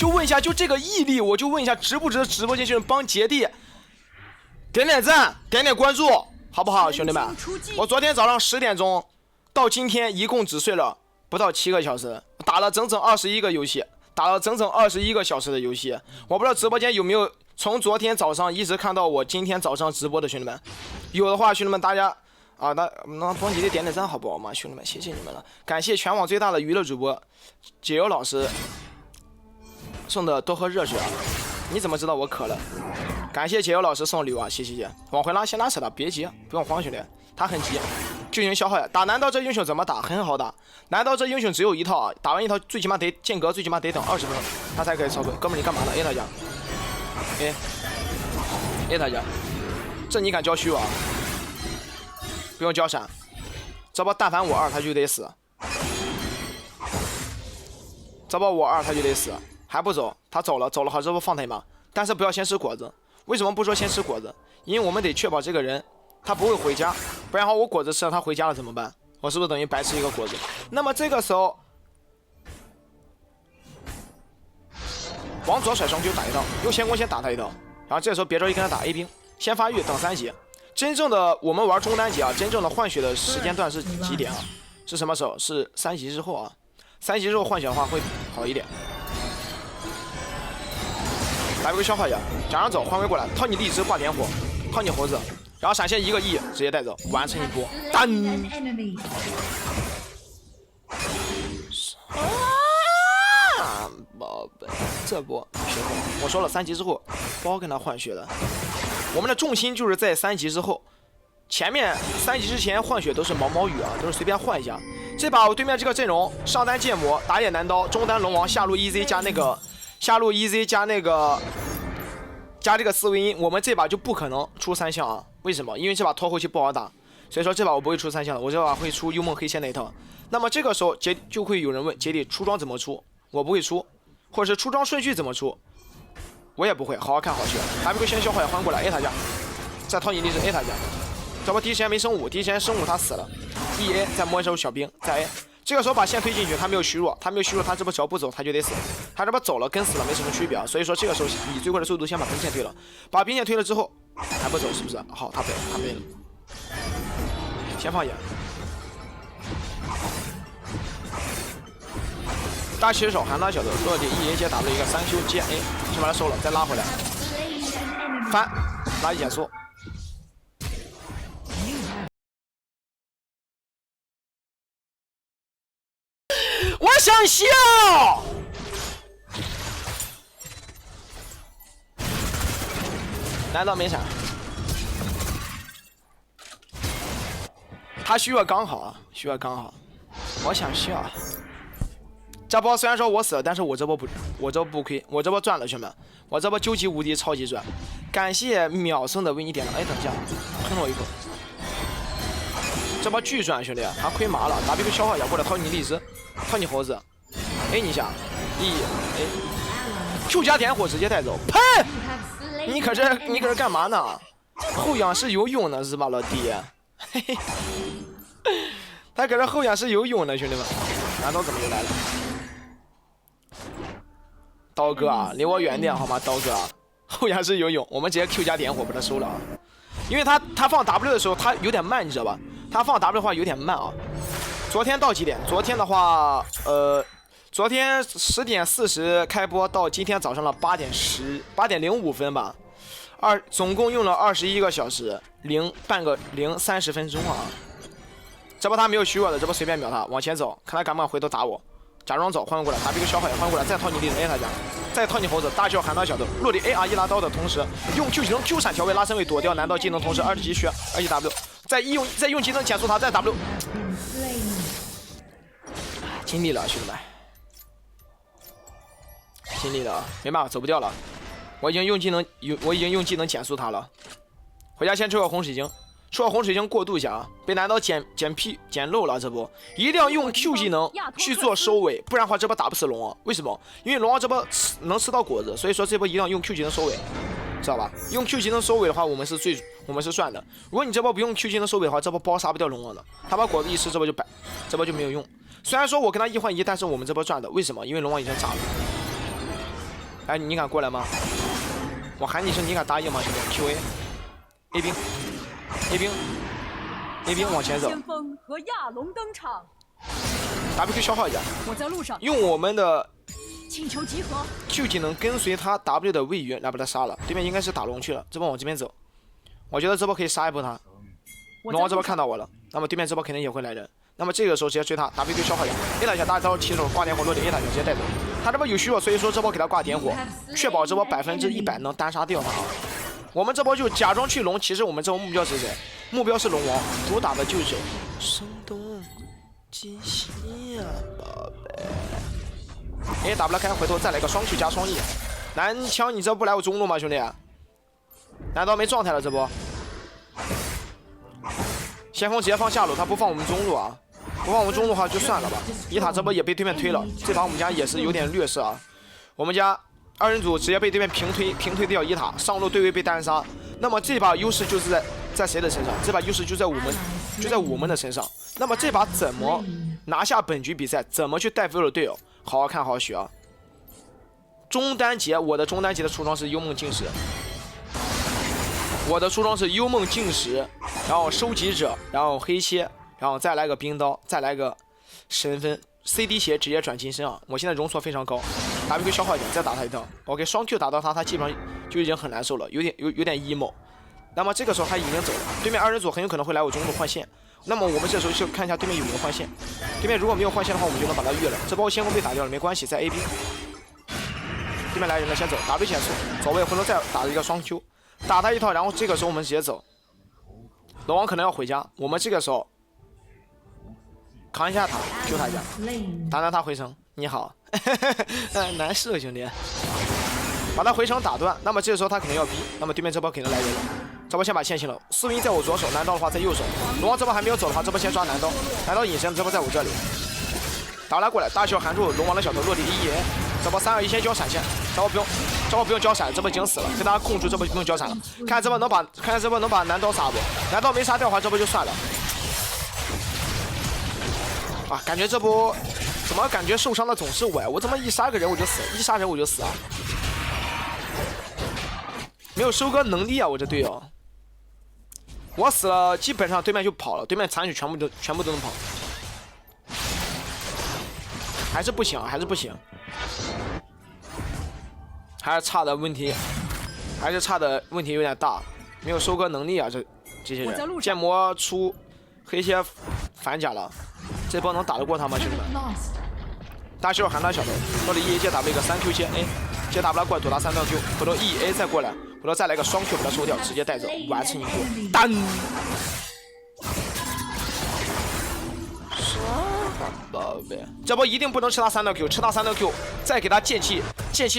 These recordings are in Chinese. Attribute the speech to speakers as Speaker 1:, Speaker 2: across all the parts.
Speaker 1: 就问一下，就这个毅力，我就问一下，值不值得直播间兄弟帮杰弟点点赞，点点关注，好不好，兄弟们？我昨天早上10点钟到今天一共只睡了不到7个小时，打了整整21个游戏，打了整整21个小时的游戏。我不知道直播间有没有从昨天早上一直看到我今天早上直播的兄弟们，有的话，兄弟们大家啊，那帮杰弟点点赞好不好嘛，兄弟们，谢谢你们了，感谢全网最大的娱乐主播解忧老师送的多喝热水啊！你怎么知道我渴了？感谢解忧老师送礼物啊，谢谢。往回拉，先拉扯他，别急，不用慌，兄弟，他很急。剧情消耗呀，打男刀这英雄怎么打？很好打。男刀这英雄只有一套啊，打完一套最起码得间隔，最起码得等20分钟，他才可以操作。哥们儿，你干嘛呢？A 大家，A 大家，这你敢交虚啊？不用交闪，这波但凡我2他就得死，这波我2他就得死。还不走，他走了好，这不放他一马，但是不要先吃果子。为什么不说先吃果子？因为我们得确保这个人他不会回家，不然的话我果子吃了他回家了怎么办？我是不是等于白吃一个果子？那么这个时候往左甩双就打一刀，用先攻先打他一刀，然后这时候别着急跟他打 A 兵，先发育等3级。真正的我们玩中单级啊，真正的换血的时间段是几点啊？是什么时候？是3级之后啊。3级之后换血的话会好一点。来个消耗一下，加上走，换回过来，套你荔枝挂点火，套你猴子，然后闪现1个 E 直接带走，完成一波。单。啊，宝贝，这波学会了。我说了3级之后不好跟他换血的，我们的重心就是在3级之后，前面3级之前换血都是毛毛雨啊，都是随便换一下。这把我对面这个阵容，上单剑魔，打野男刀，中单龙王，下路 EZ 加那个。下路 EZ 加这个4维音，我们这把就不可能出3项啊？为什么？因为这把拖后期不好打，所以说这把我不会出3项的，我这把会出幽梦黑线那一套。那么这个时候就会有人问杰弟出装怎么出，我不会出，或者是出装顺序怎么出，我也不会，好好看好学。W 先消耗也换过来 A 他家，再套你荔枝 A 他家，这波第一时间没生5，第一时间生5他死了 ，EA 再摸一手小兵再 A。这个时候把线推进去，他没有虚弱，他这波只要不走他就得死，他这波走了跟死了没什么区别啊。所以说这个时候以最快的速度先把兵线推了，把兵线推了之后还不走是不是？好，他背了，先放眼。大骑手喊他小头落地一连接 W 一个3修接 A， 先把他收了，再拉回来，翻拉一减速。我想笑，难道没闪？他虚弱刚好啊，虚弱刚好。我想笑，这波虽然说我死了，但是我这波不亏，我这波赚了，兄弟们，我这波究极无敌超级赚。感谢秒生的为你点了，哎，等一下，喷了我一口。这波巨赚，兄弟，他亏麻了 ，W 消耗一下过来掏你荔枝。套你猴子 ，A 你一下，E A，Q 加点火直接带走，呸！你可是干嘛呢？后仰是游泳呢是吧，老弟？嘿嘿，他可是后仰是游泳呢，兄弟们。男刀怎么又来了？刀哥啊，离我远点好吗？刀哥啊，后仰是游泳，我们直接 Q 加点火把他收了啊。因为他放 W 的时候他有点慢，你知道吧？他放 W 的话有点慢啊。昨天到几点？昨天的话，昨天10点40开播，到今天早上了8点05分吧，总共用了21个小时零30分钟啊！这波他没有虚弱的，这波随便秒他，往前走，看他敢不敢回头打我。假装走，换过来，打一个消耗也换过来，再套你荔枝 A 他家，再套你猴子，大招喊到小头，落地 A R 一拉刀的同时，用 Q 技能 Q 闪调位拉身位躲掉男刀技能，同时20级血2级 W， 再用技能减速他，再 W。尽力了，兄弟们，尽力了，没办法，走不掉了。我已经用技能减速他了。回家先抽个红水晶，抽个红水晶过渡一下啊！被男刀捡漏了，这波一定要用 Q 技能去做收尾，不然的话这波打不死龙王。为什么？因为龙王这波能吃到果子，所以说这波一定要用 Q 技能收尾，知道吧？用 Q 技能收尾的话，我们是赚的。如果你这波不用 Q 技能收尾的话，这波包杀不掉龙王的。他把果子一吃，这波就没有用。虽然说我跟他1换1，但是我们这波赚的，为什么？因为龙王已经炸了。哎，你敢过来吗？我喊你一声，你敢答应吗，兄弟 ？QA，A 兵，A 兵，A 兵往前走。
Speaker 2: 先锋和亚龙登场。
Speaker 1: WQ 消耗一下。
Speaker 2: 我在路上。
Speaker 1: 用我们的
Speaker 2: 请求集合。
Speaker 1: Q技能跟随他 W 的位移来把他杀了。对面应该是打龙去了，这波往这边走。我觉得这波可以杀一波他。龙王这波看到我了，那么对面这波肯定也会来人。那么这个时候直接追他 ，WQ 消耗一下，A 他一下，大招起手挂点火落地 A 他一下直接带走。他这波有虚弱，所以说这波给他挂点火，确保这波100%能单杀掉他。我们这波就假装去龙，其实我们这波目标是谁？目标是龙王，主打的就是声东击西啊，宝贝。哎，打不来开，回头再来个双 Q 加双 E。南枪，你这不来我中路吗，兄弟？难道没状态了这波？先锋直接放下路，他不放我们中路啊！不放我们中路的话就算了吧。伊塔这波也被对面推了，这把我们家也是有点劣势啊。我们家2人组直接被对面平推掉伊塔，上路对位被单杀。那么这把优势就是在谁的身上？这把优势就在我们的身上。那么这把怎么拿下本局比赛？怎么去带飞了队友？好好看，好好学啊！中单节，我的中单节的出装是幽梦镜石。我的出装是幽梦镜石，然后收集者，然后黑切，然后再来个冰刀，再来个神分 CD 鞋直接转金身啊！我现在容错非常高 ，WQ 消耗一点，再打他一套。OK， 双 Q 打到他，他基本上就已经很难受了，有点 emo。那么这个时候他已经走了，对面2人组很有可能会来我中路换线。那么我们这时候就看一下对面有没有换线，对面如果没有换线的话，我们就能把他越了。这波先锋被打掉了，没关系，在 A B。对面来人了，先走 ，W 减速，走位回头再打一个双 Q。打他一套，然后这个时候我们直接走。龙王可能要回家，我们这个时候扛一下塔，Q 他一下，打他回城。你好，难受兄弟，把他回城打断。那么这个时候他肯定要逼，那么对面这波肯定来人了。这波先把线清了，苏明在我左手，南刀的话在右手。龙王这波还没有走的话，这波先抓南刀，南刀隐身，这波在我这里。打他过来，大秀含住龙王的小头落地第一。这波3、2、1先交闪现，这波不用交闪，这波已经死了，被大家控住，这波不用交闪了。看这波能把南刀杀不？南刀没杀掉的话，这波就算了。啊，感觉这波怎么感觉受伤的总是我呀？我怎么一杀个人我就死，一杀人我就死啊？没有收割能力啊，我这队友。我死了，基本上对面就跑了，对面残血全部都能跑。还是不行，还是不行。还是差的问题有点大，没有收割能力啊！这些人，剑魔出黑切反甲了，这波能打得过他吗，兄弟们？大秀喊他小头，到底 E A 接打一个3Q 接 A， 接打不来过来躲他3段 Q， 回头 E A 再过来，回头再来个双 Q 把他收掉，直接带走，完成一波单。宝贝，这波一定不能吃他3段 Q， 吃他3段 Q， 再给他剑气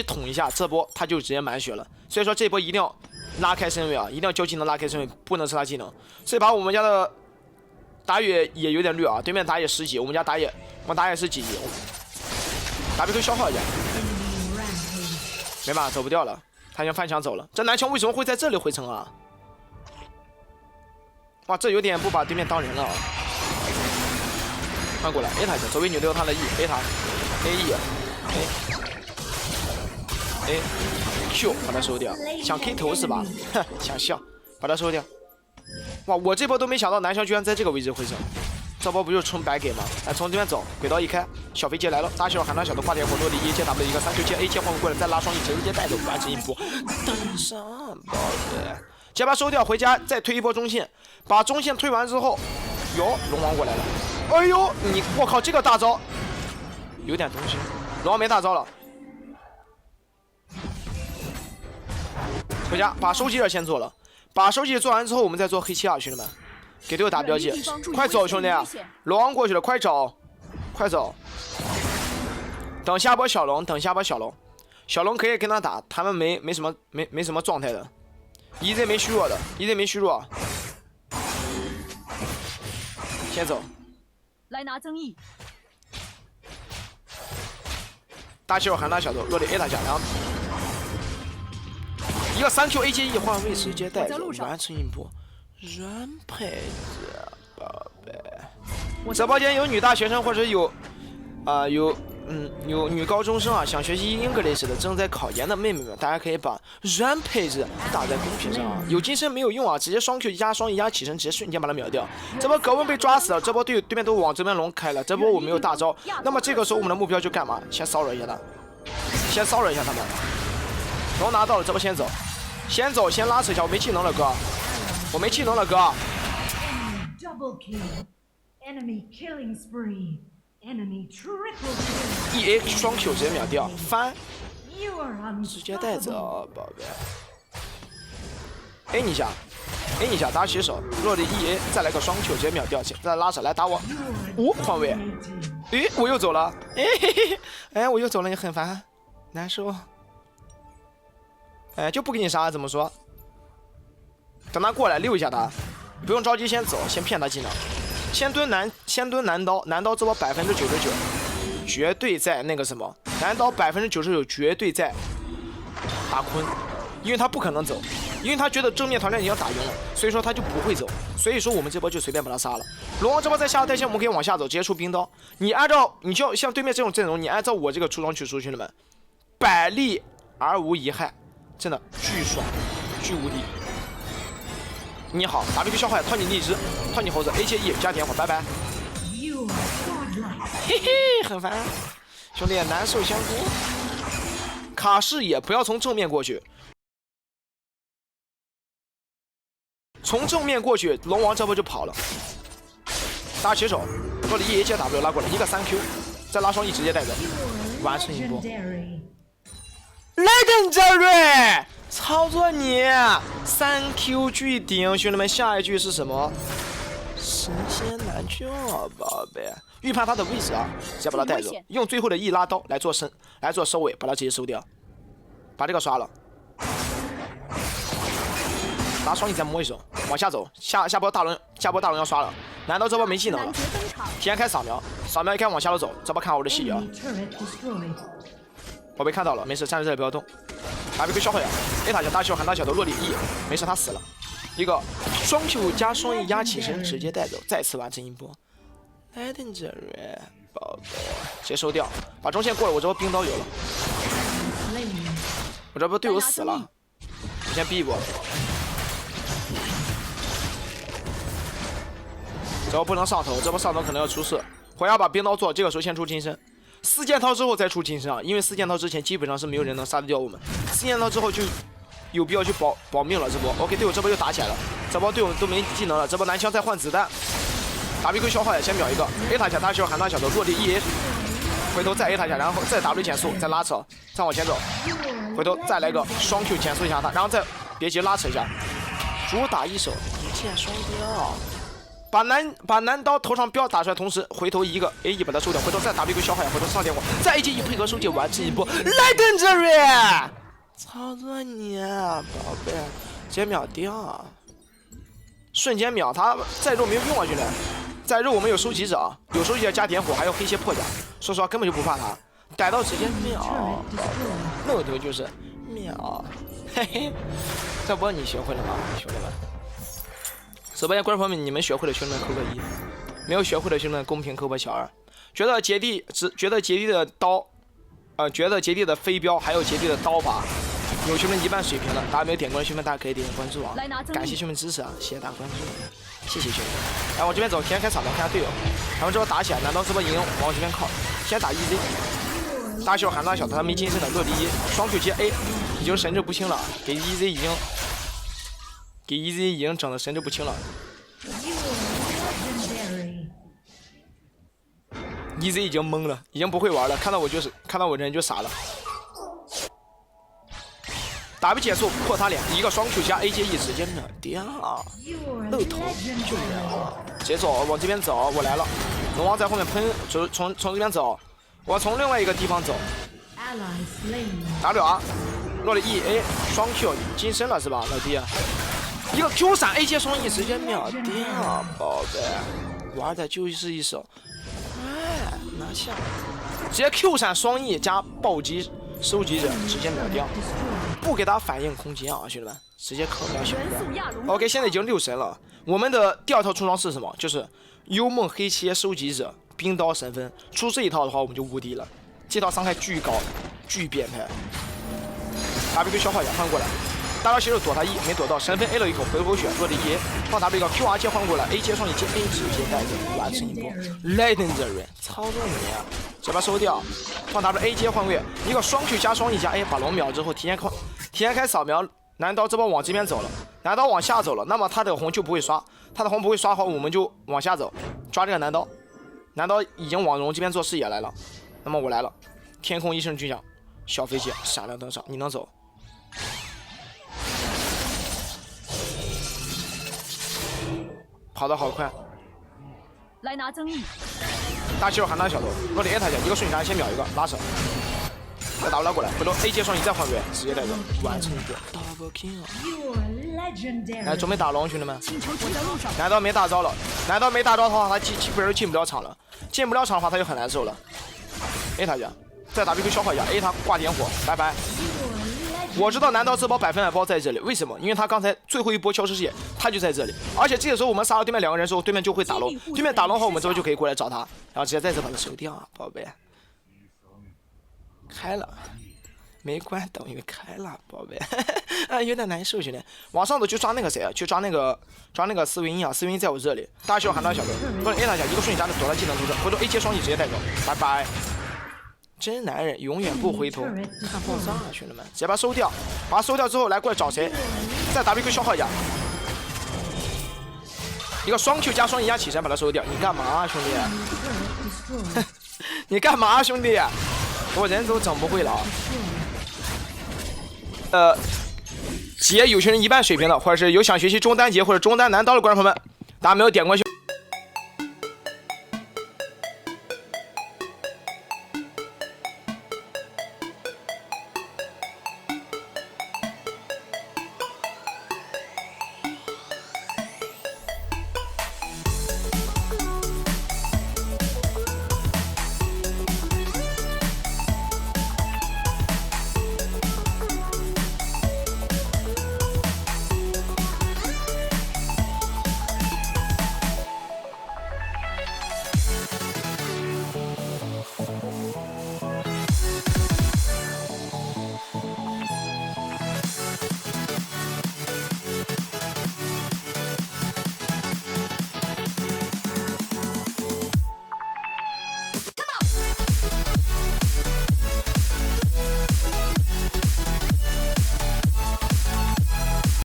Speaker 1: 捅一下，这波他就直接满血了。所以说这波一定要拉开身位啊，一定要交技能拉开身位，不能吃他技能。这把我们家的打野也有点劣啊，对面打野10级，我们打野是几级 ？WQ 消耗一下，没办法，走不掉了，他已经翻墙走了。这南墙为什么会在这里回城啊？哇，这有点不把对面当人了啊！换过来 A 塔一下，左边扭掉他的 E，A 塔 A Q 把他收掉，想 K 头是吧？哼，想笑，把他收掉。哇，我这波都没想到南湘居然在这个位置回城，这波不就是纯白给吗？哎，从这边走，轨道一开，小飞机来了，大秀喊他小头挂点火落地，一接 W 一个3Q 接 A 接换过来，再拉双 E 直接带走，完成一波单杀，宝贝。先把收掉，回家再推一波中线，把中线推完之后，哟，龙王过来了。哎呦，我靠，这个大招有点东西。龙王没大招了，回家把收集者先做了，把收集者做完之后，我们再做黑切啊，兄弟们，给队友打标记，快走，兄弟！龙王过去了，快走，快走！等下波小龙，小龙可以跟他打，他们没什么状态的 ，EZ 没虚弱的 ，EZ 没虚弱，先走。
Speaker 2: 来拿增益。
Speaker 1: 大秀喊他小头落地 A 塔下，然后一个3Q A 接 E 换位直接带走，完成一波软配子，宝贝。直播间有女大学生或者有女高中生啊，想学习 English 的正在考研的妹妹们，大家可以把 Rampage 打在公屏上啊。有金身没有用啊，直接双 Q 加双 E 加起身，直接瞬间把他秒掉。这波格温被抓死了，这波对面都往这边龙开了，这波我没有大招，那么这个时候我们的目标就干嘛？先骚扰一下他，先骚扰一下他们。龙拿到了，这波先走，先走，先拉扯一下，我没技能了哥，我没技能了哥。
Speaker 3: Double kill. Enemy killing spree. Enemy triple kill.
Speaker 1: EA 双 Q 直接秒掉，翻，
Speaker 3: You are
Speaker 1: 直接带
Speaker 3: unstoppable.
Speaker 1: 走，宝贝。A 你一下，A 你一下，打起手，落地 EA，再来个双 Q 直接秒掉，再拉扯来打我，换位，诶，我又走了，哎嘿嘿，哎，我又走了，你很烦，难受，哎，就不给你杀，怎么说？等他过来溜一下他，不用着急，先走，先骗他技能。先蹲男刀，男刀这波99%，绝对在那个什么，男刀99%绝对在打坤，因为他不可能走，因为他觉得正面团战已经打赢了，所以说他就不会走，所以说我们这波就随便把他杀了。龙王这波在下带线，我们可以往下走，直接出冰刀。你就要像对面这种阵容，你按照我这个出装去出，兄弟们，百利而无一害，真的巨爽，巨无敌。你好，打 BQ 消坏，套你荔枝，套你猴子 ，A 切 E 加点火，拜拜。嘿嘿，很烦，兄弟，难受香菇。卡视野，不要从正面过去，从正面过去，龙王这波就跑了。打起手，落地 E 接 W 拉过来，一个3Q，再拉双 E 直接带走，完成一波。Legendary。操作你3Q 巨顶，兄弟们，下一句是什么？神仙难救啊，宝贝！预判他的位置啊，直接把他带走，用最后的 E 拉刀来做收尾，把他直接收掉，把这个刷了。拿双 E 再摸一手，往下走，下波大龙要刷了。难道这波没技能了？提前开扫描一开往下走，这波看我的细节啊。我被看到了，没事，站在这里不要动。打 BQ 销毁了 ，A 塔小大秀喊大小的落地 E， 没事，他死了。一个双 Q 加双 E 压起身，直接带走，再次完成一波。Legendary 宝贝，直接收掉，把中线过了，我这波冰刀有了。我这波队友死了，我先逼一波。这波不能上头，这波上头可能要出事。我要把冰刀做，这个时候先出金身。4件套之后再出金身啊，因为4件套之前基本上是没有人能杀得掉我们，4件套之后就有必要去保命了。这波 OK， 队友这波又打起来了，这波队友都没技能了，这波男枪再换子弹，打 BQ 消坏，先秒一个 A 塔下大秀喊大小的落地 EA， 回头再 A 塔下，然后再 W 减速，再拉扯，再往前走，回头再来个双 Q 减速一下他，然后再别急拉扯一下，主打一手一箭双雕。把男刀头上标打出来，同时回头一个 A E 把它收掉，回头再打 BQ 消坏，回头上点火，再 AG1配合收解完成一波 Legendary， 操作你宝贝，直接秒掉，瞬间秒他，再肉没有用啊兄弟，再肉我们有收集者，有收集者加点火，还有黑切破甲，说实话根本就不怕他，逮到直接秒，漏头就是秒，嘿嘿，这波你学会了吗，兄弟们？直播间观众朋友们，你们学会了，兄弟们扣个1；没有学会的兄弟们公屏扣个小2。觉得杰地的刀，觉得杰地的飞镖还有杰地的刀法有兄弟们一半水平了，大家没有点关注兄弟们，大家可以点关注啊！感谢兄弟们支持啊，谢谢大家关注，谢谢兄弟们。来往这边走，提前开扫描看下队友，他们这波打起来，难道这波赢？往这边靠，先打 EZ， 大秀喊大小的，他没金身的落地1，双 Q 接 A， 已经神志不清了，给 EZ 已经整的神志不清了。EZ 已经懵了，已经不会玩了，看到我人就傻了。W 减速破他脸，一个双 Q 加 A 接 E 直接秒掉，漏头就秒，直接走往这边走，我来了，龙王在后面喷，从这边走，我从另外一个地方走。W 落了 EA 双 Q 金身了是吧，老弟？一个 Q 闪 A 接双 E 直接秒掉，宝贝，玩的就是一手，哎，拿下，直接 Q 闪双 E 加暴击收集者直接秒掉，不给他反应空间啊，兄弟们，直接扣秒小的。OK， 现在已经6神了，我们的第2套出装是什么？就是幽梦黑切收集者冰刀神分，出这一套的话我们就无敌了。这套伤害巨高，巨变态。WQ 消化一下换过来，大招吸手躲他一没躲到，神分 A 了一口回血，落地一放 W 一个 QR 接换过来 ，A 接双一接 A 直接带着完成一波 Legendary， 操作你啊！这把收掉，放 W A 接换位，一个双 Q 加双 E 加 A 把龙秒之后提前开扫描，男刀这波往这边走了，男刀往下走了，那么他的红就不会刷，他的红不会刷好，我们就往下走，抓这个男刀，男刀已经往龙这边做视野来了，那么我来了，天空一声巨响，小飞机闪亮登场，你能走？跑得好快，
Speaker 2: 来拿增益，
Speaker 1: 大肌肉喊他小头，落地 A 他一下，一个瞬间先秒一个拉手，再打过来，回头 A 接双一再换位，直接带走，完成一个 double kill。来，准备打龙，兄弟们。
Speaker 2: 请求我在路上。
Speaker 1: 难道没大招了？难道没大招的话，他基本上进不了场了。进不了场的话，他就很难受了。A 他一下，再WQ 消化一下 ，A 他挂点火，拜拜。我知道难道这包100%包在这里，为什么？因为他刚才最后一波消失视野，他就在这里。而且这个时候我们杀了对面2个人之后，对面就会打龙，对面打龙后，我们之后就可以过来找他，然后直接在这把他收掉啊，宝贝。开了，没关等于开了，宝贝。啊，有点难受，兄弟。往上走去抓那个谁啊？去抓那个斯维因啊！斯维因在我这里，大家需要喊他小头，不是 A 他一下，一个瞬间的躲在技能途中，回头 A 接双击直接带走，拜拜。真男人永远不回头，看爆炸啊，兄弟们！直接把它收掉，把它收掉之后来过来找谁？再 WQ 消耗一下，一个双 Q 加双 E 加起身把它收掉。你干嘛啊，兄弟？你干嘛啊，兄弟？我人都整不会了啊。姐有群人一半水平的，或者是有想学习中单节或者中单男刀的观众朋友们，大家没有点过去。